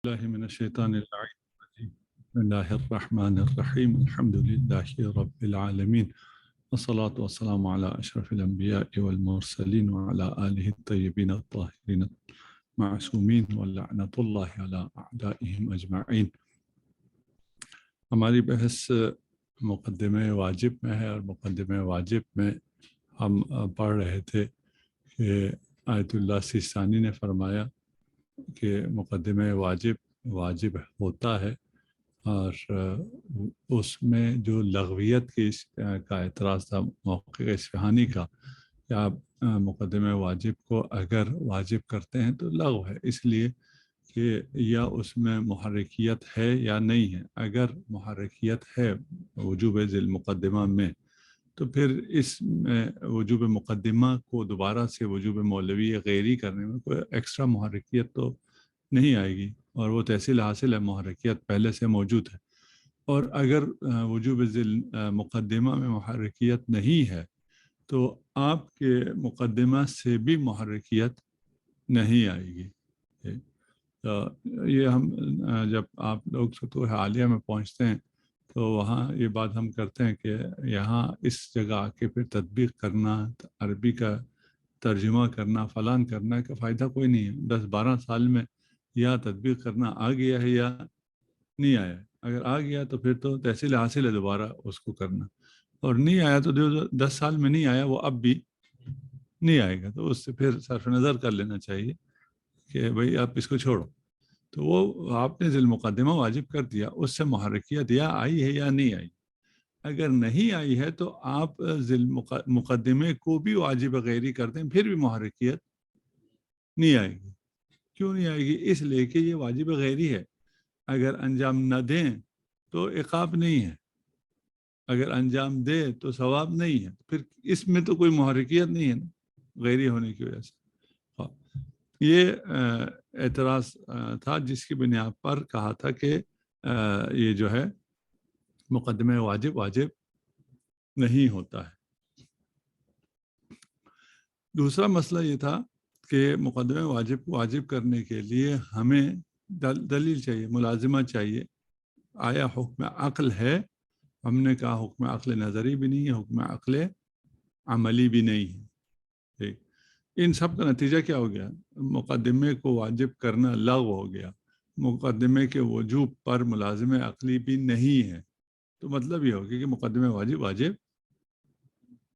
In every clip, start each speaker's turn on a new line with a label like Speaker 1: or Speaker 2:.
Speaker 1: الله من الشيطان اللعين الرجيم. بسم الله الرحمن الرحيم. الحمد لله رب العالمين، والصلاة والسلام على أشرف الأنبياء والمرسلين وعلى آله الطيبين الطاهرين المعصومين ولعنة الله على أعدائهم أجمعين. ہماری بحث مقدمہ واجب میں ہے، اور مقدمہ واجب میں ہم پڑھ رہے تھے کہ آیت اللہ سیستانی نے فرمایا کہ مقدمہ واجب ہوتا ہے، اور اس میں جو لغویت کا اعتراض تھا موقع اصفہانی کا، کہ آپ مقدمہ واجب کو اگر واجب کرتے ہیں تو لغو ہے، اس لیے کہ یا اس میں محرکیت ہے یا نہیں ہے۔ اگر محرکیت ہے وجوب ذی المقدمہ میں، تو پھر اس میں وجوب مقدمہ کو دوبارہ سے وجوب مولوی غیری کرنے میں کوئی ایکسٹرا محرکیت تو نہیں آئے گی، اور وہ تحصیل حاصل ہے، محرکیت پہلے سے موجود ہے۔ اور اگر وجوب ذی المقدمہ میں محرکیت نہیں ہے تو آپ کے مقدمہ سے بھی محرکیت نہیں آئے گی۔ یہ ہم جب آپ لوگ سطوح عالیہ میں پہنچتے ہیں تو وہاں یہ بات ہم کرتے ہیں کہ یہاں اس جگہ آ کے پھر تطبیق کرنا، عربی کا ترجمہ کرنا، فلان کرنا کا فائدہ کوئی نہیں ہے۔ 10-12 سال میں یا تطبیق کرنا آ گیا ہے یا نہیں آیا ہے۔ اگر آ گیا تو پھر تو تحصیل حاصل ہے دوبارہ اس کو کرنا، اور نہیں آیا تو جو 10 سال میں نہیں آیا وہ اب بھی نہیں آئے گا، تو اس سے پھر صرف نظر کر لینا چاہیے کہ بھئی آپ اس کو چھوڑو۔ تو وہ آپ نے ذی المقدمہ واجب کر دیا، اس سے محرکیت یا آئی ہے یا نہیں آئی۔ اگر نہیں آئی ہے تو آپ ذی المقدمے کو بھی واجب غیری کر دیں، پھر بھی محرکیت نہیں آئے گی۔ کیوں نہیں آئے گی؟ اس لیے کہ یہ واجب غیری ہے، اگر انجام نہ دیں تو عقاب نہیں ہے، اگر انجام دے تو ثواب نہیں ہے، پھر اس میں تو کوئی محرکیت نہیں ہے نا، غیری ہونے کی وجہ سے۔ یہ اعتراض تھا جس کی بنیاد پر کہا تھا کہ یہ جو ہے مقدمہ واجب نہیں ہوتا ہے۔ دوسرا مسئلہ یہ تھا کہ مقدمہ واجب کرنے کے لیے ہمیں دلیل چاہیے، ملازمہ چاہیے۔ آیا حکم عقل ہے؟ ہم نے کہا حکم عقل نظری بھی نہیں ہے، حکم عقل عملی بھی نہیں ہے۔ ٹھیک، ان سب کا نتیجہ کیا ہو گیا؟ مقدمے کو واجب کرنا لغو ہو گیا، مقدمے کے وجوب پر ملازم عقلی بھی نہیں ہے، تو مطلب یہ ہوگا کہ مقدمے واجب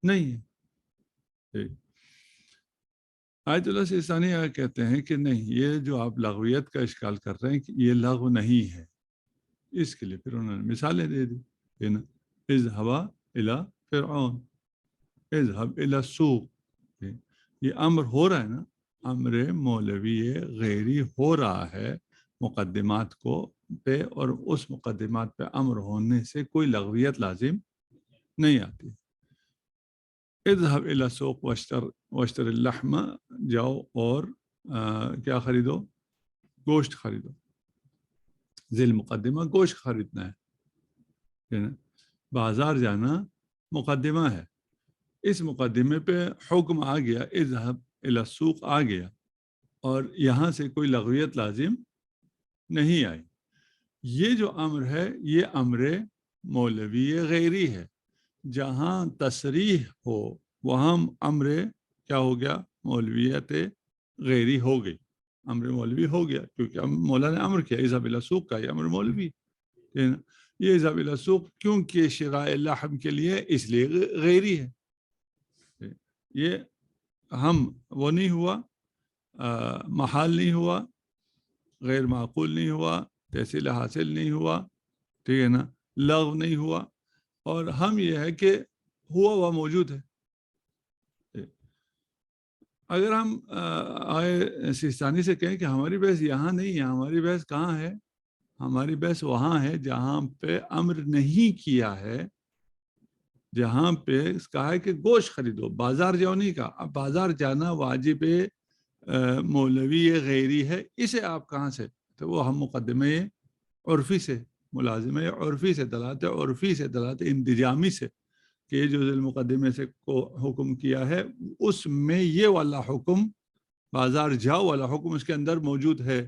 Speaker 1: نہیں ہے۔ ٹھیک، آیت اللہ سیستانی کہتے ہیں کہ نہیں، یہ جو آپ لغویت کا اشکال کر رہے ہیں کہ یہ لغو نہیں ہے، اس کے لیے پھر انہوں نے مثالیں دے دی کہ نا اذهب الى فرعون، اذهب الى السوق۔ یہ امر ہو رہا ہے نا، امر مولوی غیری ہو رہا ہے مقدمات کو پہ، اور اس مقدمات پہ امر ہونے سے کوئی لغویت لازم نہیں آتی۔ اذهب الى السوق واشتر اللحم، جاؤ اور کیا خریدو؟ گوشت خریدو۔ ذی المقدمہ گوشت خریدنا ہے، بازار جانا مقدمہ ہے۔ اس مقدمے پہ حکم آ گیا، اذهب الى السوق آ گیا، اور یہاں سے کوئی لغویت لازم نہیں آئی۔ یہ جو امر ہے یہ امر مولوی غیری ہے۔ جہاں تصریح ہو وہاں امر کیا ہو گیا؟ مولویت غیری ہو گئی، امر مولوی ہو گیا، کیونکہ مولا نے امر کیا اذهب الى السوق کا، یہ امر مولوی ہے۔ یہ اذهب الى السوق کیونکہ شراء اللحم کے لیے، اس لیے غیری ہے۔ یہ ہم وہ نہیں ہوا، محال نہیں ہوا، غیر معقول نہیں ہوا، تحصیل حاصل نہیں ہوا، ٹھیک ہے نا، لغو نہیں ہوا، اور ہم یہ ہے کہ ہوا موجود ہے۔ اگر ہم آئے سیستانی سے کہیں کہ ہماری بحث یہاں نہیں ہے، ہماری بحث کہاں ہے؟ ہماری بحث وہاں ہے جہاں پہ امر نہیں کیا ہے، جہاں پہ کہا ہے کہ گوشت خریدو، بازار جاؤ نہیں کہا۔ اب بازار جانا واجب مولوی غیری ہے، اسے آپ کہاں سے؟ تو وہ ہم مقدمہ عرفی سے، ملازمہ عرفی سے، دلالت عرفی سے، دلالت انتجامی سے، کہ یہ جو ذی المقدمے سے کو حکم کیا ہے اس میں یہ والا حکم، بازار جاؤ والا حکم اس کے اندر موجود ہے۔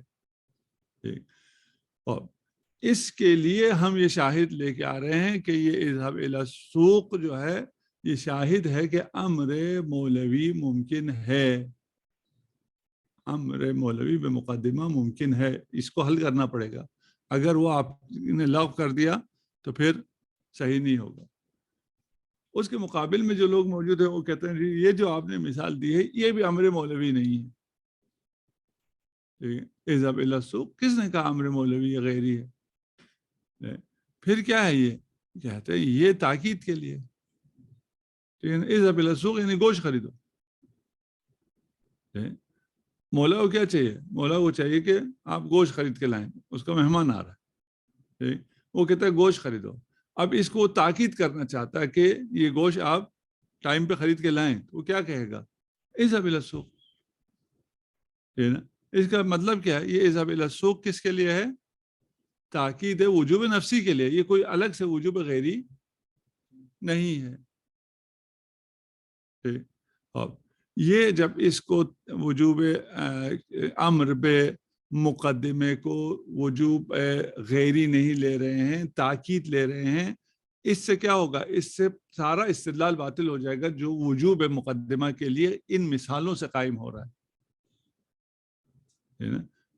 Speaker 1: اور اس کے لیے ہم یہ شاہد لے کے آ رہے ہیں کہ یہ اذهب الی السوق جو ہے یہ شاہد ہے کہ امر مولوی ممکن ہے، امر مولوی بمقدمہ ممکن ہے، اس کو حل کرنا پڑے گا. اگر وہ آپ نے لغو کر دیا تو پھر صحیح نہیں ہوگا. اس کے مقابل میں جو لوگ موجود ہیں وہ کہتے ہیں یہ جو آپ نے مثال دی ہے یہ بھی امر مولوی نہیں ہے. اذهب الی السوق کس نے کہا امر مولوی یا غیری ہے؟ پھر کیا ہے یہ کہتے ہیں یہ تاکید کے لیے. اذهب الی السوق یعنی گوشت خریدو. مولا کو کیا چاہیے؟ مولا کو چاہیے کہ آپ گوشت خرید کے لائیں، اس کا مہمان آ رہا ہے، وہ کہتا ہے گوشت خریدو. اب اس کو تاکید کرنا چاہتا ہے کہ یہ گوشت آپ ٹائم پہ خرید کے لائیں، تو وہ کیا کہے گا؟ اذهب الی السوق. اس کا مطلب کیا ہے؟ یہ اذهب الی السوق کس کے لیے ہے؟ تاکید ہے وجوب نفسی کے لیے، یہ کوئی الگ سے وجوب غیری نہیں ہے. اب یہ جب اس کو وجوب امر بے مقدمے کو وجوب غیری نہیں لے رہے ہیں، تاکید لے رہے ہیں، اس سے کیا ہوگا؟ اس سے سارا استدلال باطل ہو جائے گا جو وجوب مقدمہ کے لیے ان مثالوں سے قائم ہو رہا ہے.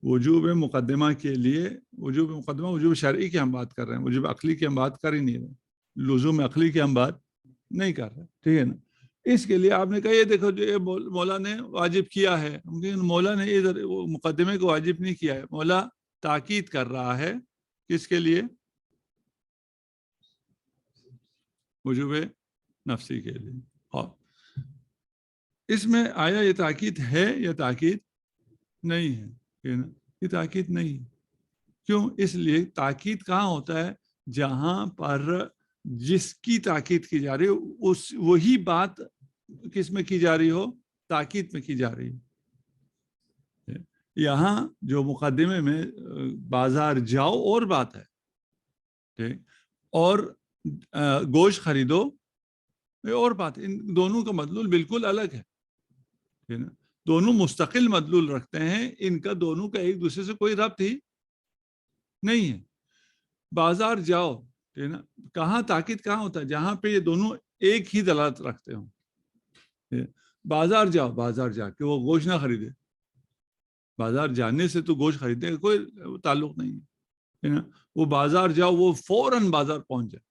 Speaker 1: وجوب مقدمہ کے لیے وجوب مقدمہ وجوب شرعی کی ہم بات کر رہے ہیں، وجوب عقلی کی ہم بات کر ہی نہیں رہے، لزوم عقلی کی ہم بات نہیں کر رہے. ٹھیک ہے نا؟ اس کے لیے آپ نے کہا یہ دیکھو جو یہ مولا نے واجب کیا ہے، مولا نے ادھر مقدمے کو واجب نہیں کیا ہے، مولا تاکید کر رہا ہے کس کے لیے؟ وجوب نفسی کے لیے. اور اس میں آیا یہ تاکید ہے یا تاکید نہیں ہے؟ یہ تاکید نہیں. کیوں؟ اس لیے تاکید کہاں ہوتا ہے؟ جہاں پر جس کی تاکید کی جا رہی ہو اس وہی بات کس میں کی جا رہی ہو؟ تاکید میں کی جا رہی ہے. یہاں جو مقدمے میں بازار جاؤ اور بات ہے، اور گوشت خریدو یہ اور بات ہے. ان دونوں کا مدلول بالکل الگ ہے. دونوں مستقل مدلول رکھتے ہیں، ان کا دونوں کا ایک دوسرے سے کوئی ربط ہی نہیں ہے. بازار جاؤ کہاں تاکید کہاں ہوتا ہے؟ جہاں پہ یہ دونوں ایک ہی دلالت رکھتے ہوں. بازار جاؤ، بازار جا کے وہ گوشت نہ خریدے، بازار جانے سے تو گوشت خریدنے کا کوئی تعلق نہیں ہے نا. وہ بازار جاؤ وہ فوراً بازار پہنچ جائے،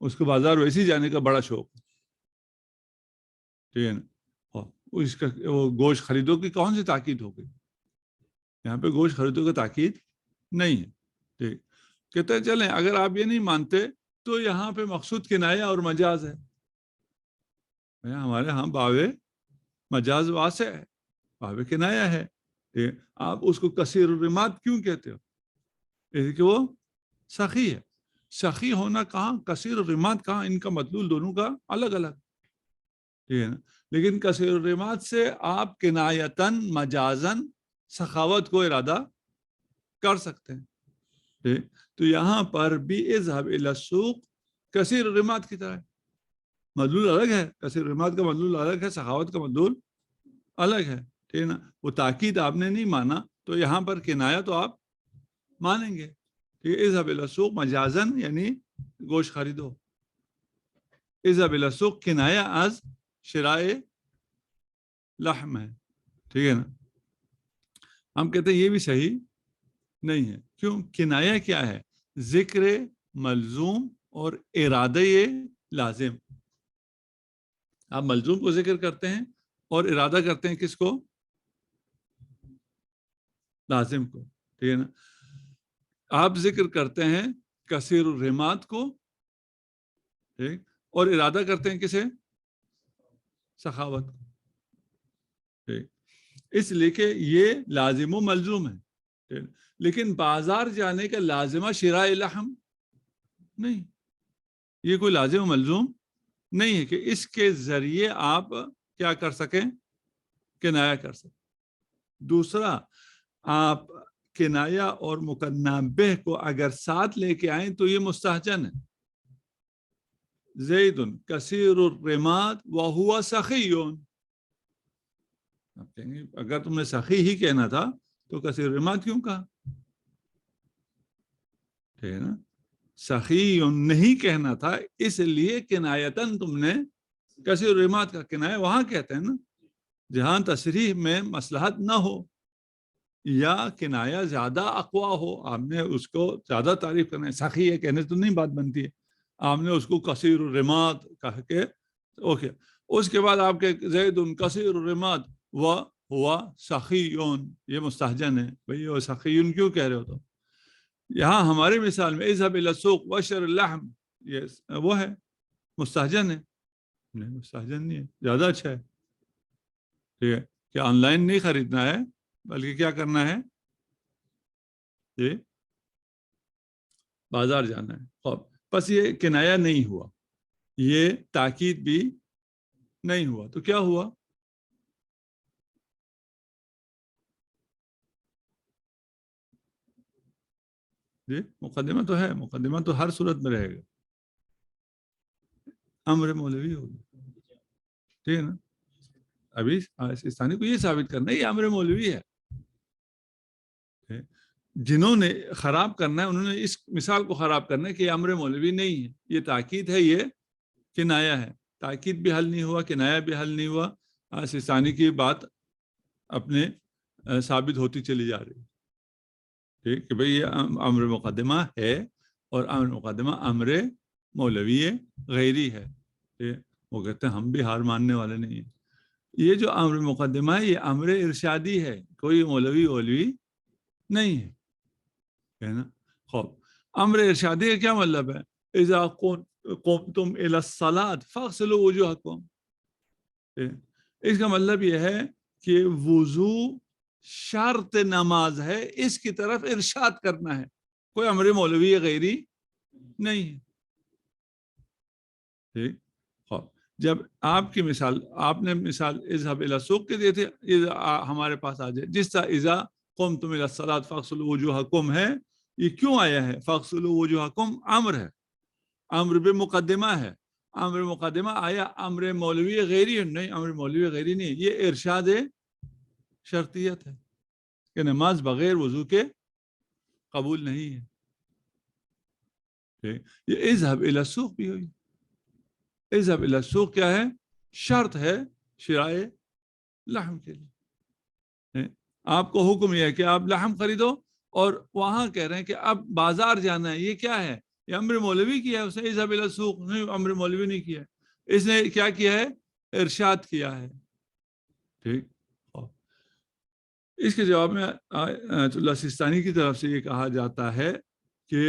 Speaker 1: اس کو بازار ویسے ہی جانے کا بڑا شوق ہے. ٹھیک ہے نا؟ اس کا وہ گوشت خریدو کی کون سی تاکید ہو گئی؟ یہاں پہ گوشت خریدو کی تاکید نہیں ہے. ٹھیک کہتے ہیں چلیں اگر آپ یہ نہیں مانتے تو یہاں پہ مقصود کنایہ اور مجاز ہے. ہمارے ہاں باوے مجاز واسع ہے، باوے کنایہ ہے. آپ اس کو کثیر الرمات کیوں کہتے ہو؟ اس کہ وہ سخی ہے. سخی ہونا کہاں، کثیر الرمات کہاں، ان کا مدلول دونوں کا الگ الگ. ٹھیک ہے نا؟ لیکن کثیر الرمات سے آپ کنایتاً مجازاً سخاوت کو ارادہ کر سکتے ہیں. تو یہاں پر بھی اذهب الی السوق کثیر الرمات کی طرح ہے، مدلول الگ ہے. کثیر الرمات کا مدلول الگ ہے، سخاوت کا مدلول الگ ہے. ٹھیک ہے نا؟ وہ تاکید آپ نے نہیں مانا تو یہاں پر کنایہ تو آپ مانیں گے. اذهب الی السوق مجازاً یعنی گوشت خریدو، اذهب الی السوق کنایہ از شراء لحم ہے. ٹھیک ہے نا؟ ہم کہتے ہیں یہ بھی صحیح نہیں ہے. کیوں؟ کنایہ کیا ہے؟ ذکر ملزوم اور ارادہ لازم. آپ ملزوم کو ذکر کرتے ہیں اور ارادہ کرتے ہیں کس کو؟ لازم کو. ٹھیک ہے نا؟ آپ ذکر کرتے ہیں کثیر الرمات کو، ٹھیک، اور ارادہ کرتے ہیں کسے؟ سخاوت کو. ٹھیک، اس لیے کہ یہ لازم و ملزوم ہے. لیکن بازار جانے کا لازمہ شراء لحم نہیں، یہ کوئی لازم و ملزوم نہیں ہے کہ اس کے ذریعے آپ کیا کر سکیں؟ کنایہ کر سکیں. دوسرا، آپ کنایہ اور مکنہ بہ کو اگر ساتھ لے کے آئیں تو یہ مستحجن ہے. زید کثیر الرمات وہو سخی. آپ کہیں گے اگر تم نے سخی ہی کہنا تھا تو کثیر الرمات کیوں کہا؟ ٹھیک ہے نا. سخی نہیں کہنا تھا، اس لیے کنایتن تم نے کثیر الرمات کا کنایہ وہاں کہتے ہیں نا جہاں تصریح میں مصلحت نہ ہو یا کنایہ زیادہ اقوا ہو. آپ نے اس کو زیادہ تعریف کرنا ہے، سخی ہے کہنے سے تو نہیں بات بنتی ہے. آپ نے اس کو کثیر الرمات کہہ کے اوکے. اس کے بعد آپ کے زید کثیر الرمات و ہوا سخیون، یہ مستہجن ہے. بھئی وہ سخیون کیوں کہہ رہے ہو؟ تو یہاں ہماری مثال میں اذهب الى السوق واشتر اللحم، یہ وہ ہے مستہجن ہے. نہیں مستہجن نہیں ہے، زیادہ اچھا ہے. ٹھیک ہے کہ آن لائن نہیں خریدنا ہے بلکہ کیا کرنا ہے، یہ بازار جانا ہے. خوب بس یہ کنایہ نہیں ہوا، یہ تاکید بھی نہیں ہوا. تو کیا ہوا؟ جی مقدمہ تو ہے، مقدمہ تو ہر صورت میں رہے گا. امر مولوی ہوگا، ٹھیک ہے نا. ابھی سیستانی کو یہ ثابت کرنا ہے یہ امر مولوی ہے. جنہوں نے خراب کرنا ہے انہوں نے اس مثال کو خراب کرنا ہے کہ یہ امر مولوی نہیں ہے، یہ تاکید ہے، یہ کنایہ ہے. تاکید بھی حل نہیں ہوا، کنایہ بھی حل نہیں ہوا. سیستانی کی بات اپنے ثابت ہوتی چلی جا رہی ہے. ٹھیک کہ بھئی یہ امر مقدمہ ہے اور امر مقدمہ امر مولوی غیری ہے. وہ کہتے ہیں ہم بھی ہار ماننے والے نہیں ہیں. یہ جو امر مقدمہ ہے یہ امر ارشادی ہے، کوئی مولوی نہیں ہے نا. خوب امر ارشادی کا کیا مطلب ہے؟ اذا قمتم الى الصلاۃ فاغسلوا وجوہکم. اس کا مطلب یہ ہے کہ وضو شرط نماز ہے، اس کی طرف ارشاد کرنا ہے، کوئی امر مولوی غیری نہیں ہے. ٹھیک. جب آپ کی مثال، آپ نے مثال اذهب الى السوق کے دیے تھے، ہمارے پاس آ جائے جس طرح اذا قمتم الى الصلاۃ فاغسلوا وجوہکم ہے. یہ کیوں آیا ہے؟ فاغسلوا وجوہکم امر ہے، امر بمقدمہ ہے. امر مقدمہ آیا امر مولوی غیری نہیں، امر مولوی غیری نہیں، یہ ارشاد شرطیت ہے کہ نماز بغیر وضو کے قبول نہیں ہے. یہ اذهب الى السوق بھی ہوئی. اذهب الى السوق کیا ہے؟ شرط ہے شراء لحم کے لیے. آپ کو حکم یہ ہے کہ آپ لحم خریدو اور وہاں کہہ رہے ہیں کہ اب بازار جانا ہے. یہ کیا ہے؟ یہ امر مولوی کیا ہے اس نے. اذهب الى السوق نہیں، امر مولوی نہیں کیا، اس نے کیا کیا ہے؟ ارشاد کیا ہے. ٹھیک. اس کے جواب میں آیت اللہ سیستانی کی طرف سے یہ کہا جاتا ہے کہ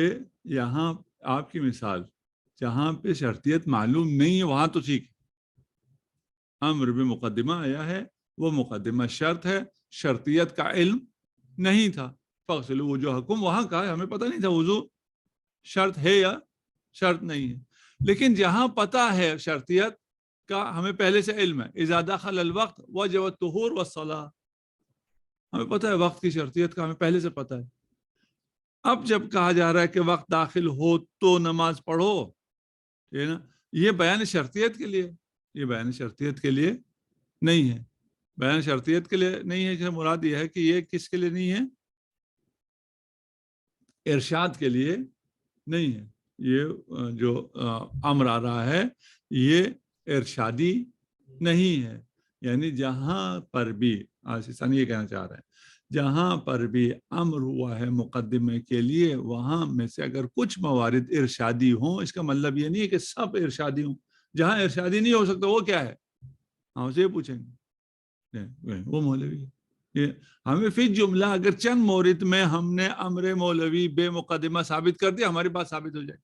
Speaker 1: یہاں آپ کی مثال جہاں پہ شرطیت معلوم نہیں ہے وہاں تو ٹھیک ہے. امر بمقدمہ آیا ہے، وہ مقدمہ شرط ہے، شرطیت کا علم نہیں تھا. فاغسلوا وجوہکم وہاں کا ہے، ہمیں پتہ نہیں تھا وضو شرط ہے یا شرط نہیں ہے. لیکن جہاں پتہ ہے شرطیت کا، ہمیں پہلے سے علم ہے. اذا دخل الوقت وجب الطہور والصلاۃ، ہمیں پتہ ہے وقت کی شرطیت کا، ہمیں پہلے سے پتہ ہے. اب جب کہا جا رہا ہے کہ وقت داخل ہو تو نماز پڑھو، ٹھیک ہے نا، یہ بیان شرطیت کے لیے، یہ بیان شرطیت کے لیے نہیں ہے. بیان شرطیت کے لیے نہیں ہے کہ مراد یہ ہے کہ یہ کس کے لیے نہیں ہے؟ ارشاد کے لیے نہیں ہے. یہ جو امر آ رہا ہے یہ ارشادی نہیں ہے. یعنی جہاں پر بھی آسانی یہ کہنا چاہ رہے ہیں جہاں پر بھی امر ہوا ہے مقدمے کے لیے، وہاں میں سے اگر کچھ موارد ارشادی ہوں، اس کا مطلب یہ نہیں ہے کہ سب ارشادی ہوں. جہاں ارشادی نہیں ہو سکتا وہ کیا ہے؟ ہم اسے پوچھیں گے، وہ مولوی ہے. ہمیں فی جملہ اگر چند مورد میں ہم نے امر مولوی بے مقدمہ ثابت کر دیا، ہماری بات ثابت ہو جائے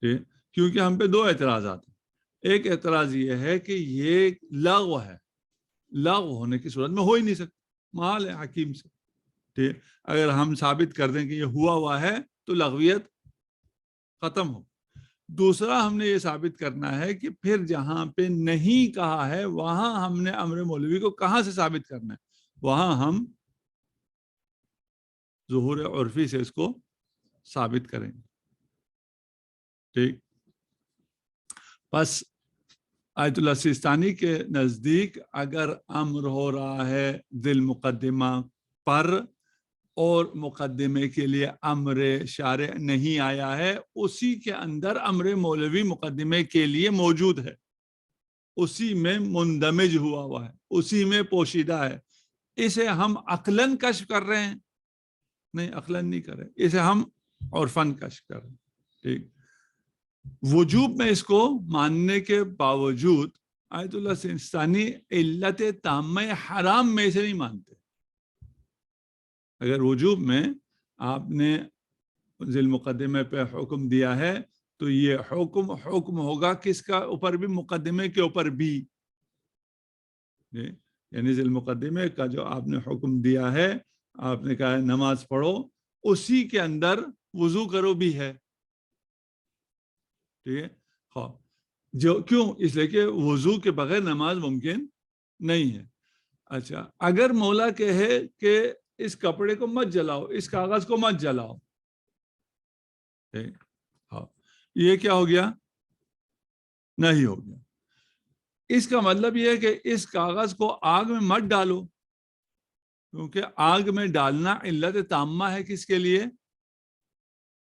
Speaker 1: گی. کیونکہ ہم پہ دو اعتراضات ہیں. ایک اعتراض یہ ہے کہ یہ لغو ہے، لغو ہونے کی صورت میں ہو ہی نہیں سکتا، محال ہے حکیم سے. ٹھیک. اگر ہم ثابت کر دیں کہ یہ ہوا ہے تو لغویت ختم ہو. دوسرا ہم نے یہ ثابت کرنا ہے کہ پھر جہاں پہ نہیں کہا ہے وہاں ہم نے امر مولوی کو کہاں سے ثابت کرنا ہے؟ وہاں ہم ظہور عرفی سے اس کو ثابت کریں گے. ٹھیک. بس آیت اللہ سیستانی کے نزدیک اگر امر ہو رہا ہے ذی المقدمہ پر اور مقدمے کے لیے امر شارع نہیں آیا ہے، اسی کے اندر امر مولوی مقدمے کے لیے موجود ہے، اسی میں مندمج ہوا ہے، اسی میں پوشیدہ ہے. اسے ہم عقلاً کشف کر رہے ہیں؟ نہیں، عقلاً نہیں کر رہے، اسے ہم عرفاً کشف کر رہے ہیں. ٹھیک. وجوب میں اس کو ماننے کے باوجود آیت اللہ سستانی علت تامہ حرام میں اسے نہیں مانتے. اگر وجوب میں آپ نے ذی المقدمے پہ حکم دیا ہے تو یہ حکم ہوگا کس کا اوپر بھی؟ مقدمے کے اوپر بھی. یعنی ذی المقدمے کا جو آپ نے حکم دیا ہے، آپ نے کہا ہے نماز پڑھو، اسی کے اندر وضو کرو بھی ہے. ٹھیک ہے. ہاں، جو کیوں؟ اس لیے کہ وضو کے بغیر نماز ممکن نہیں ہے. اچھا، اگر مولا کہے کہ اس کپڑے کو مت جلاؤ، اس کاغذ کو مت جلاؤ، ہاں، یہ کیا ہو گیا؟ نہیں ہو گیا. اس کا مطلب یہ ہے کہ اس کاغذ کو آگ میں مت ڈالو، کیونکہ آگ میں ڈالنا علت تامہ ہے کس کے لیے؟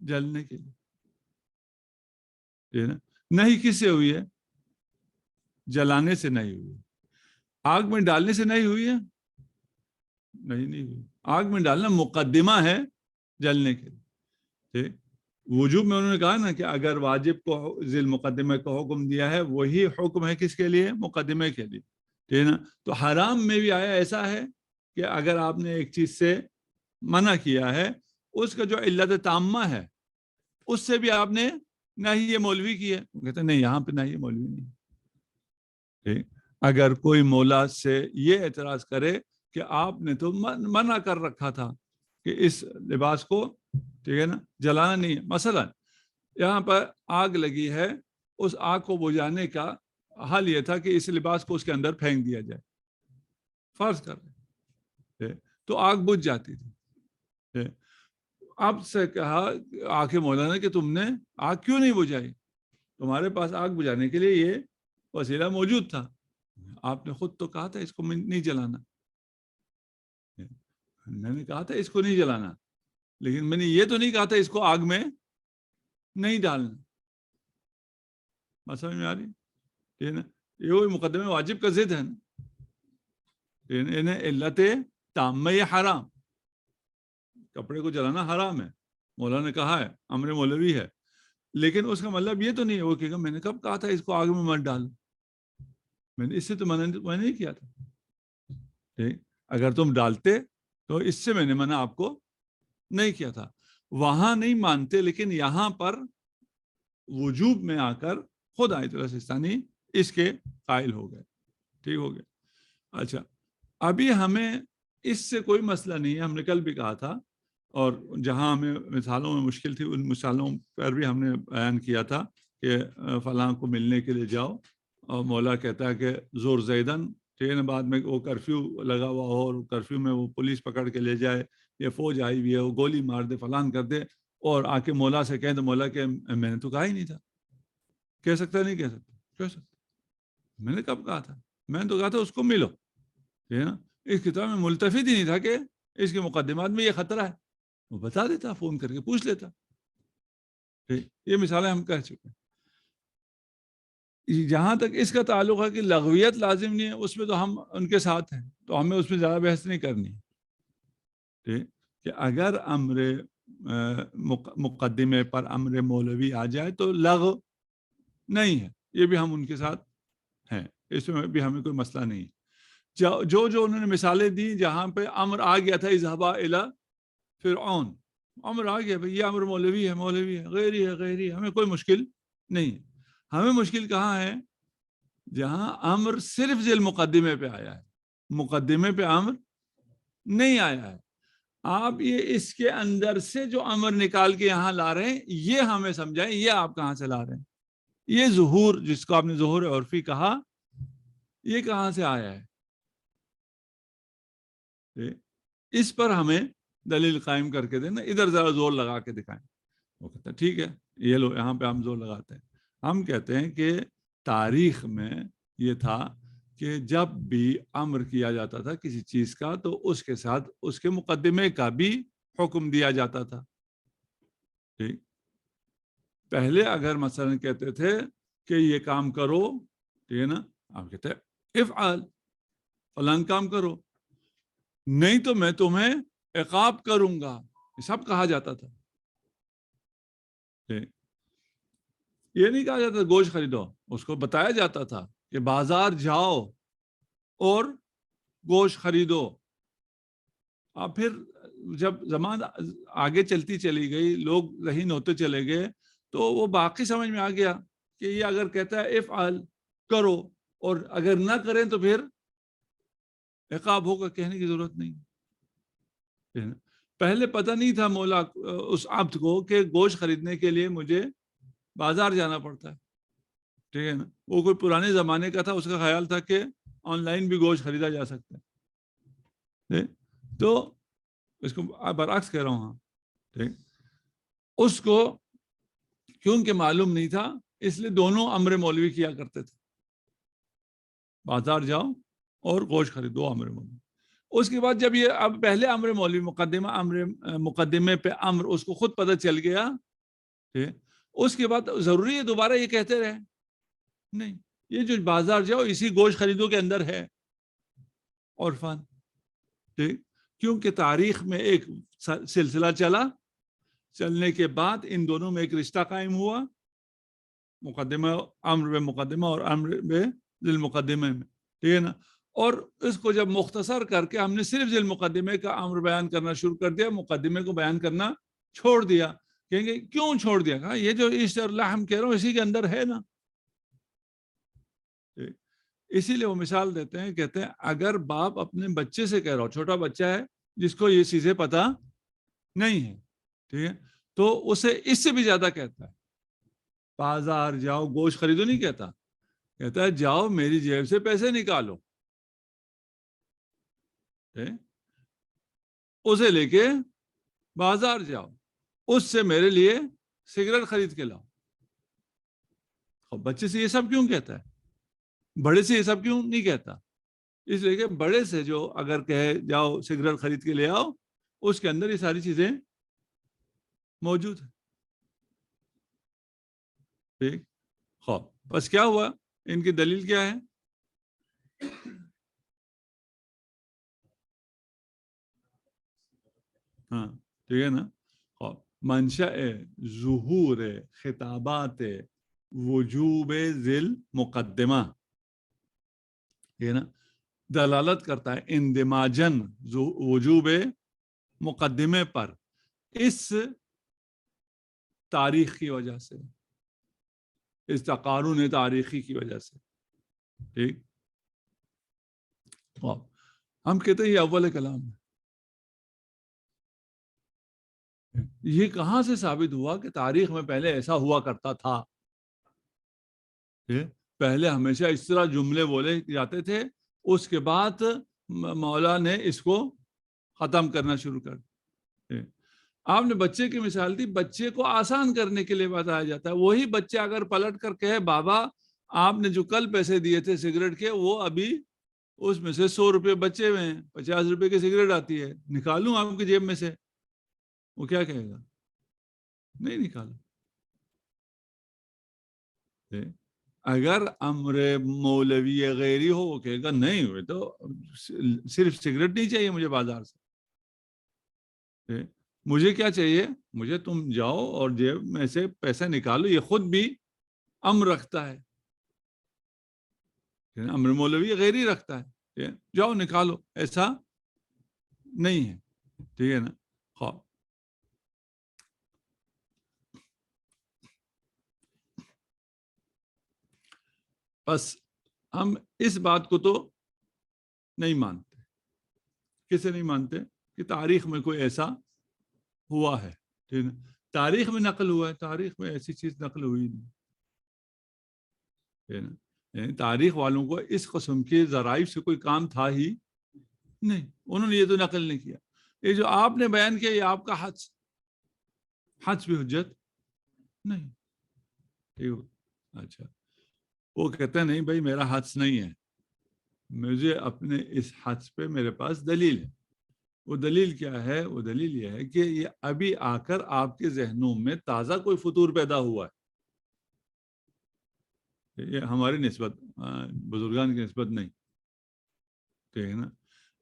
Speaker 1: جلنے کے لیے. نہیں کس سے ہوئی ہے؟ جلانے سے نہیں ہوئی. آگ میں ڈالنے سے نہیں ہوئی ہے؟ نہیں ہوئی. آگ میں ڈالنا مقدمہ ہے جلنے کے لیے. وجوب میں انہوں نے کہا نا کہ اگر واجب کو ذی المقدمے کو حکم دیا ہے، وہی حکم ہے کس کے لیے؟ مقدمے کے لیے. ٹھیک ہے نا. تو حرام میں بھی آیا ایسا ہے کہ اگر آپ نے ایک چیز سے منع کیا ہے، اس کا جو علت تامہ ہے اس سے بھی آپ نے نہ ہی یہ مولوی کی ہے. کہتے ہیں نہیں، یہاں پہ نہ ہی یہ مولوی نہیں. ٹھیک. اگر کوئی مولا سے یہ اعتراض کرے کہ آپ نے تو منع کر رکھا تھا کہ اس لباس کو، ٹھیک ہے نا، جلانا نہیں ہے. مثلا یہاں پر آگ لگی ہے، اس آگ کو بجھانے کا حل یہ تھا کہ اس لباس کو اس کے اندر پھینک دیا جائے، فرض کر رہے تو آگ بجھ جاتی تھی. اب سے کہا آخر مولانا کہ تم نے آگ کیوں نہیں بجھائی؟ تمہارے پاس آگ بجھانے کے لیے یہ وسیلہ موجود تھا، آپ نے خود تو کہا تھا اس کو نہیں جلانا. میں نے کہا تھا اس کو نہیں جلانا، لیکن میں نے یہ تو نہیں کہا تھا اس کو آگ میں نہیں ڈالنا. بات سمجھ میں آ رہی ہے نا؟ یہ مقدمے واجب کا ضد ہے نا. علت تامہ حرام، کپڑے کو جلانا حرام ہے، مولا نے کہا ہے، امر مولوی ہے، لیکن اس کا مطلب یہ تو نہیں ہے وہ کہ میں نے کب کہا تھا اس کو آگ میں مت ڈالو، میں نے اس سے تو منع نہیں کیا تھا. ٹھیک. اگر تم ڈالتے تو اس سے میں نے منع آپ کو نہیں کیا تھا. وہاں نہیں مانتے، لیکن یہاں پر وجوب میں آ کر خود آیت اللہ سستانی اس کے قائل ہو گئے. ٹھیک ہو گیا. اچھا، ابھی ہمیں اس سے کوئی مسئلہ نہیں ہے. ہم نے کل بھی کہا تھا، اور جہاں ہمیں مثالوں میں مشکل تھی ان مثالوں پر بھی ہم نے بیان کیا تھا کہ فلاں کو ملنے کے لیے جاؤ، اور مولا کہتا ہے کہ زور زیدن، ٹھیک ہے، بعد میں وہ کرفیو لگا ہوا ہو اور کرفیو میں وہ پولیس پکڑ کے لے جائے، یہ فوج آئی ہوئی ہے، وہ گولی مار دے، فلان کر دے، اور آ کے مولا سے کہیں تو مولا کہ میں نے تو کہا ہی نہیں تھا. کہہ سکتا نہیں کہہ سکتا؟ کہہ سکتا. میں نے کب کہا تھا؟ میں نے تو کہا تھا اس کو ملو. ٹھیک ہے نا. اس کتاب میں ملتفت ہی نہیں تھا کہ اس کے مقدمات میں یہ خطرہ ہے، وہ بتا دیتا، فون کر کے پوچھ لیتا. یہ مثالیں ہم کہہ چکے ہیں. جہاں تک اس کا تعلق ہے کہ لغویت لازم نہیں ہے، اس میں تو ہم ان کے ساتھ ہیں، تو ہمیں اس میں زیادہ بحث نہیں کرنی. ٹھیک. کہ اگر امر مقدمے پر امر مولوی آ جائے تو لغو نہیں ہے، یہ بھی ہم ان کے ساتھ ہیں، اس میں بھی ہمیں کوئی مسئلہ نہیں. جو انہوں نے مثالیں دی جہاں پہ امر آ گیا تھا اذهبا الی فرعون، امر آ گیا بھئی یہ امر مولوی ہے، مولوی ہے، غیری ہے، غیری ہے، ہمیں کوئی مشکل نہیں ہے. ہمیں مشکل کہاں ہے؟ جہاں امر صرف ذیل مقدمے پہ آیا ہے، مقدمے پہ امر نہیں آیا ہے. آپ یہ اس کے اندر سے جو امر نکال کے یہاں لا رہے ہیں، یہ ہمیں سمجھائیں یہ آپ کہاں سے لا رہے ہیں. یہ ظہور جس کو آپ نے ظہور عرفی کہا، یہ کہاں سے آیا ہے؟ اس پر ہمیں دلیل قائم کر کے دینا، ادھر ذرا زور لگا کے دکھائیں. وہ کہتا ہے ٹھیک ہے، یہ لو، یہاں پہ ہم زور لگاتے ہیں. ہم کہتے ہیں کہ تاریخ میں یہ تھا کہ جب بھی امر کیا جاتا تھا کسی چیز کا تو اس کے ساتھ اس کے مقدمے کا بھی حکم دیا جاتا تھا. ٹھیک. پہلے اگر مثلا کہتے تھے کہ یہ کام کرو، ٹھیک ہے نا، آپ کہتے ہیں افعال، فلان کام کرو، نہیں تو میں تمہیں عقاب کروں گا، یہ سب کہا جاتا تھا. ٹھیک. یہ نہیں کہا جاتا گوشت خریدو، اس کو بتایا جاتا تھا کہ بازار جاؤ اور گوشت خریدو. اور پھر جب زمان آگے چلتی چلی گئی، لوگ ذہین ہوتے چلے گئے، تو وہ باقی سمجھ میں آ گیا کہ یہ اگر کہتا ہے افعال کرو اور اگر نہ کریں تو پھر عقاب ہوگا، کہنے کی ضرورت نہیں. پہلے پتہ نہیں تھا مولا اس عبد کو کہ گوشت خریدنے کے لیے مجھے بازار جانا پڑتا ہے. ٹھیک ہے نا. وہ کوئی پرانے زمانے کا تھا، اس کا خیال تھا کہ آن لائن بھی گوشت خریدا جا سکتا ہے. تو اس کو برعکس کہہ رہا ہوں. ٹھیک. اس کو کیونکہ معلوم نہیں تھا، اس لیے دونوں امر مولوی کیا کرتے تھے، بازار جاؤ اور گوشت خریدو، امر مولوی. اس کے بعد جب یہ اب پہلے امر مولوی مقدمے پہ امر اس کو خود پتہ چل گیا، ٹھیک، اس کے بعد ضروری ہے دوبارہ یہ کہتے رہے؟ نہیں. یہ جو بازار جاؤ اسی گوشت خریدو کے اندر ہے عرفان. ٹھیک. کیونکہ تاریخ میں ایک سلسلہ چلنے کے بعد ان دونوں میں ایک رشتہ قائم ہوا، مقدمہ، امر بے مقدمہ اور امر بے ذی المقدمہ میں. ٹھیک ہے نا. اور اس کو جب مختصر کر کے ہم نے صرف ذی المقدمے کا امر بیان کرنا شروع کر دیا، مقدمے کو بیان کرنا چھوڑ دیا. کہیں گے کیوں چھوڑ دیا؟ کہا یہ جو عشق اور لحم کہہ رہا ہوں اسی کے اندر ہے نا. اسی لیے وہ مثال دیتے ہیں، کہتے ہیں اگر باپ اپنے بچے سے کہہ رہا ہو، چھوٹا بچہ ہے جس کو یہ چیزیں پتہ نہیں ہے، ٹھیک ہے، تو اسے اس سے بھی زیادہ کہتا ہے بازار جاؤ گوشت خریدو، نہیں کہتا، کہتا ہے جاؤ میری جیب سے پیسے نکالو، اسے لے کے بازار جاؤ، اس سے میرے لیے سگریٹ خرید کے لاؤ. بچے سے یہ سب کیوں کہتا ہے؟ بڑے سے یہ سب کیوں نہیں کہتا؟ اس لیے کہ بڑے سے جو اگر کہے جاؤ سگریٹ خرید کے لے آؤ، اس کے اندر یہ ساری چیزیں موجود ہیں. ٹھیک. خوب بس کیا ہوا، ان کی دلیل کیا ہے؟ ہاں ٹھیک ہے نا. خوب منشأ ظہور خطابات وجوب ذی المقدمہ، یہ نا دلالت کرتا ہے اندماجن وجوب مقدمے پر اس تاریخ کی وجہ سے، اس تقارن تاریخی کی وجہ سے. ٹھیک. ہم کہتے ہیں یہ اول کلام ہے. یہ کہاں سے ثابت ہوا کہ تاریخ میں پہلے ایسا ہوا کرتا تھا؟ پہلے ہمیشہ اس طرح جملے بولے جاتے تھے، اس کے بعد مولا نے اس کو ختم کرنا شروع کر دیا. آپ نے بچے کی مثال دی، بچے کو آسان کرنے کے لیے بتایا جاتا ہے. وہی بچہ اگر پلٹ کر کہے بابا آپ نے جو کل پیسے دیے تھے سگریٹ کے، وہ ابھی اس میں سے 100 روپے بچے ہوئے ہیں، 50 روپے کی سگریٹ آتی ہے، نکالوں آپ کی جیب میں سے؟ وہ کیا کہے گا؟ نہیں نکالو. اگر امر مولوی غیری ہو، وہ کہے گا نہیں ہوئے تو صرف سگریٹ نہیں چاہیے مجھے بازار سے، مجھے کیا چاہیے؟ مجھے تم جاؤ اور جیب میں سے پیسے نکالو. یہ خود بھی امر رکھتا ہے، امر مولوی غیری رکھتا ہے، جاؤ نکالو، ایسا نہیں ہے. ٹھیک ہے نا. خواب بس ہم اس بات کو تو نہیں مانتے. کسے نہیں مانتے؟ کہ تاریخ میں کوئی ایسا ہوا ہے. ٹھیک ہے. تاریخ میں نقل ہوا ہے، تاریخ میں ایسی چیز نقل ہوئی نہیں. یعنی تاریخ والوں کو اس قسم کے ذرائع سے کوئی کام تھا ہی نہیں، انہوں نے یہ تو نقل نہیں کیا. یہ جو آپ نے بیان کیا یہ آپ کا حدس بھی حجت نہیں. ٹھیک. اچھا وہ کہتے ہیں نہیں بھائی میرا حدس نہیں ہے، مجھے اپنے اس حدس پہ میرے پاس دلیل ہے. وہ دلیل کیا ہے؟ وہ دلیل یہ ہے کہ یہ ابھی آ کر آپ کے ذہنوں میں تازہ کوئی فطور پیدا ہوا ہے. یہ ہماری نسبت بزرگان کی نسبت نہیں. ٹھیک ہے نا.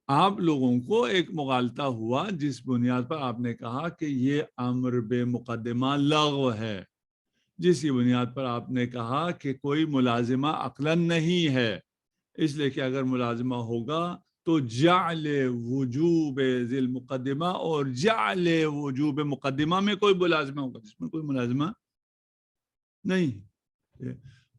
Speaker 1: آپ لوگوں کو ایک مغالطہ ہوا جس بنیاد پر آپ نے کہا کہ یہ امر بے مقدمہ لغو ہے، جس کی بنیاد پر آپ نے کہا کہ کوئی ملازمہ عقلاً نہیں ہے، اس لیے کہ اگر ملازمہ ہوگا تو جعل وجوب ذی المقدمہ اور جعل وجوب مقدمہ میں کوئی ملازمہ ہوگا جس میں کوئی ملازمہ نہیں.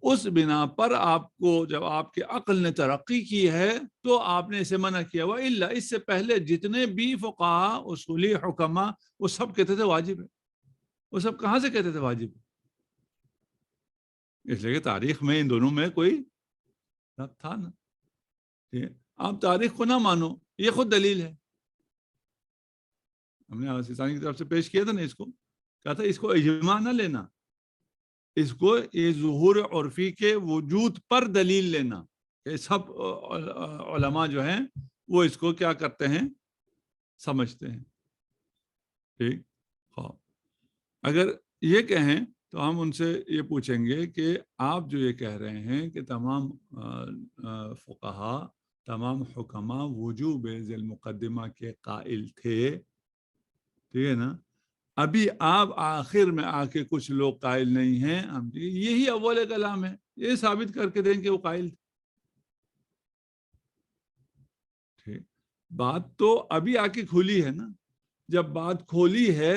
Speaker 1: اس بنا پر آپ کو جب آپ کی عقل نے ترقی کی ہے تو آپ نے اسے منع کیا. وَإِلَّا اس سے پہلے جتنے بھی فقہاء اصولی حکما وہ سب کہتے تھے واجب ہے. وہ سب کہاں سے کہتے تھے واجب ہے؟ اس لیے کہ تاریخ میں ان دونوں میں کوئی ربط تھا نا. آپ تاریخ کو نہ مانو، یہ خود دلیل ہے. ہم نے سیستانی کی طرف سے پیش کیا تھا نا، اس کو کہا تھا اس کو اجماع نہ لینا، اس کو یہ ظہور عرفی کے وجود پر دلیل لینا کہ سب علماء جو ہیں وہ اس کو کیا کرتے ہیں، سمجھتے ہیں. ٹھیک. اگر یہ کہیں تو ہم ان سے یہ پوچھیں گے کہ آپ جو یہ کہہ رہے ہیں کہ تمام فقہاء، تمام حکما وجوب ذی المقدمہ کے قائل تھے، ٹھیک ہے نا، ابھی آپ آخر میں آ کے کچھ لوگ قائل نہیں ہیں، ہم یہی اول کلام ہے، یہ ثابت کر کے دیں کہ وہ قائل تھے. ٹھیک. بات تو ابھی آ کے کھولی ہے نا. جب بات کھولی ہے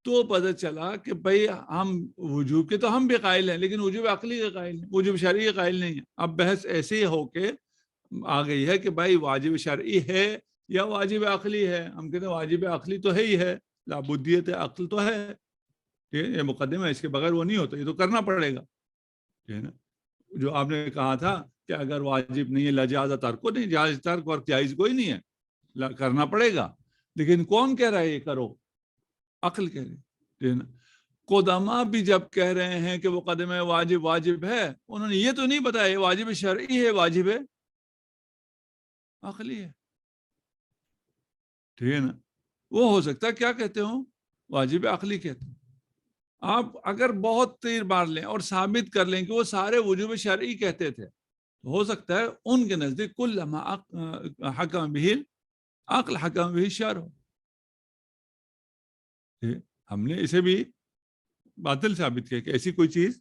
Speaker 1: تو پتہ چلا کہ بھئی ہم وجوب کے تو ہم بھی قائل ہیں، لیکن وجوب عقلی کے قائل ہیں، وجوب شرعی کے قائل نہیں ہیں. اب بحث ایسے ہو کے آ گئی ہے کہ بھائی واجب شرعی ہے یا واجب عقلی ہے. ہم کہتے ہیں واجب عقلی تو ہے ہی ہے، لابدیت عقل تو ہے، یہ مقدمہ ہے، اس کے بغیر وہ نہیں ہوتا، یہ تو کرنا پڑے گا. جو آپ نے کہا تھا کہ اگر واجب نہیں ہے لجاز ترک کو نہیں، جائز ترک اور جائز کوئی نہیں ہے، کرنا پڑے گا. لیکن کون کہہ رہا ہے یہ کرو؟ عقل کہہ رہی ہے. قدما بھی جب کہہ رہے ہیں کہ مقدمہ واجب واجب ہے، انہوں نے یہ تو نہیں بتایا واجب شرعی ہے واجب عقلی ہے. ٹھیک ہے نا. وہ ہو سکتا ہے کیا کہتے ہوں، واجب عقلی کہتے ہیں. آپ اگر بہت تیر مار لیں اور ثابت کر لیں کہ وہ سارے وجوب شرعی کہتے تھے، تو ہو سکتا ہے ان کے نزدیک کل حکم به عقل حکم به شرع. ہم نے اسے بھی باطل ثابت کیا کہ ایسی کوئی چیز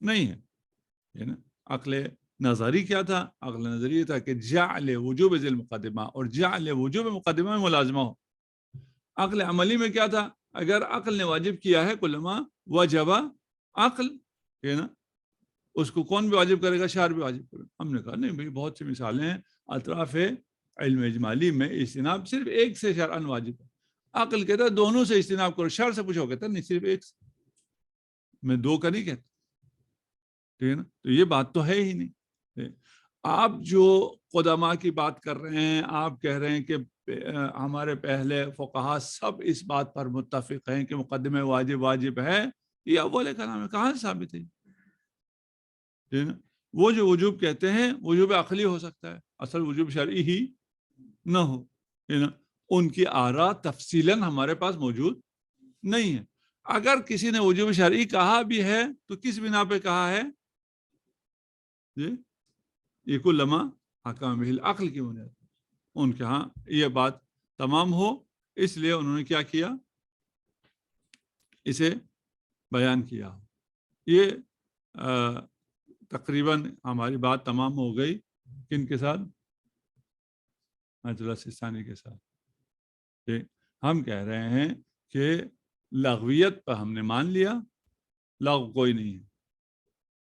Speaker 1: نہیں ہے نا. عقل نظری کیا تھا؟ عقل نظری یہ تھا کہ جعل وجوب ذی المقدمہ اور جعل وجوب مقدمہ میں ملازمہ ہو. عقل عملی میں کیا تھا؟ اگر عقل نے واجب کیا ہے کلما وجب عقل، ہے نا، اس کو کون بھی واجب کرے گا؟ شارع بھی واجب کرے گا. ہم نے کہا نہیں بھائی، بہت سی مثالیں ہیں اطراف علم اجمالی میں اجتناب صرف ایک سے شرعاً واجب ہے. عقل کہتا ہے دونوں سے اجتناب کرو. شرع سے پوچھو، کہتا نہیں صرف ایک سے، میں دو کا نہیں کہتا. ٹھیک ہے نا. تو یہ بات تو ہے ہی نہیں. آپ جو قدماء کی بات کر رہے ہیں، آپ کہہ رہے ہیں کہ ہمارے پہلے فقہاء سب اس بات پر متفق ہیں کہ مقدمہ واجب واجب ہے، یہ اول کلام ہے. کہاں سے ثابت ہے؟ وہ جو وجوب کہتے ہیں وجوب عقلی ہو سکتا ہے، اصل وجوب شرعی ہی نہ ہو. ان کی آراء تفصیلاً ہمارے پاس موجود نہیں ہے. اگر کسی نے وجوب شرعی کہا بھی ہے تو کس بنا پہ کہا ہے؟ یہ کلما حکم به العقل کی بنیاد. ان کے ہاں یہ بات تمام ہو، اس لیے انہوں نے کیا کیا، اسے بیان کیا. یہ تقریباً ہماری بات تمام ہو گئی. کن کے ساتھ؟ اللہ سیستانی کے ساتھ. ہم کہہ رہے ہیں کہ لغویت پر ہم نے مان لیا، لغو کوئی نہیں ہے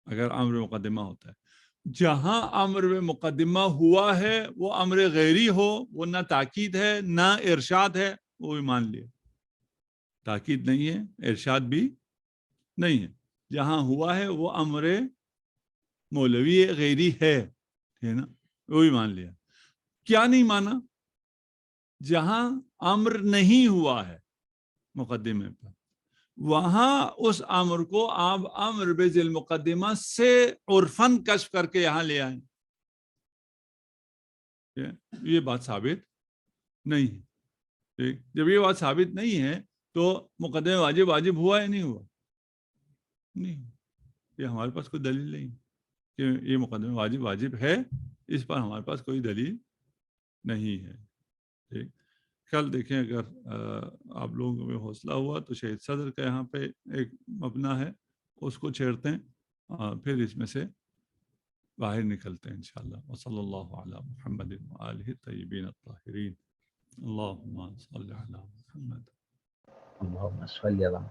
Speaker 1: اگر امر مقدمہ ہوتا ہے. جہاں امر مقدمہ ہوا ہے وہ امر غیری ہو، وہ نہ تاکید ہے نہ ارشاد ہے، وہ بھی مان لیا. تاکید نہیں ہے، ارشاد بھی نہیں ہے. جہاں ہوا ہے وہ امر مولوی غیری ہے نا، وہ بھی مان لیا. کیا نہیں مانا؟ جہاں امر نہیں ہوا ہے مقدمے پر، وہاں اس امر کو آپ امر بذی المقدمہ سے عرفاً کشف کر کے یہاں لے آئیں. یہ بات ثابت نہیں ہے. ٹھیک, جب یہ بات ثابت نہیں ہے تو مقدمہ واجب واجب ہوا یا نہیں ہوا؟ نہیں. یہ ہمارے پاس کوئی دلیل نہیں کہ یہ مقدمہ واجب واجب ہے, اس پر ہمارے پاس کوئی دلیل نہیں ہے. ٹھیک, کل دیکھیں اگر آپ لوگوں میں حوصلہ ہوا تو شہید صدر کا یہاں پہ ایک مبنا ہے, اس کو چھیڑتے ہیں, پھر اس میں سے باہر نکلتے ہیں انشاءاللہ. وصلی اللہ علی محمد وآلہ الطیبین الطاہرین. اللہم صلی علی محمد.
Speaker 2: اللهم صل على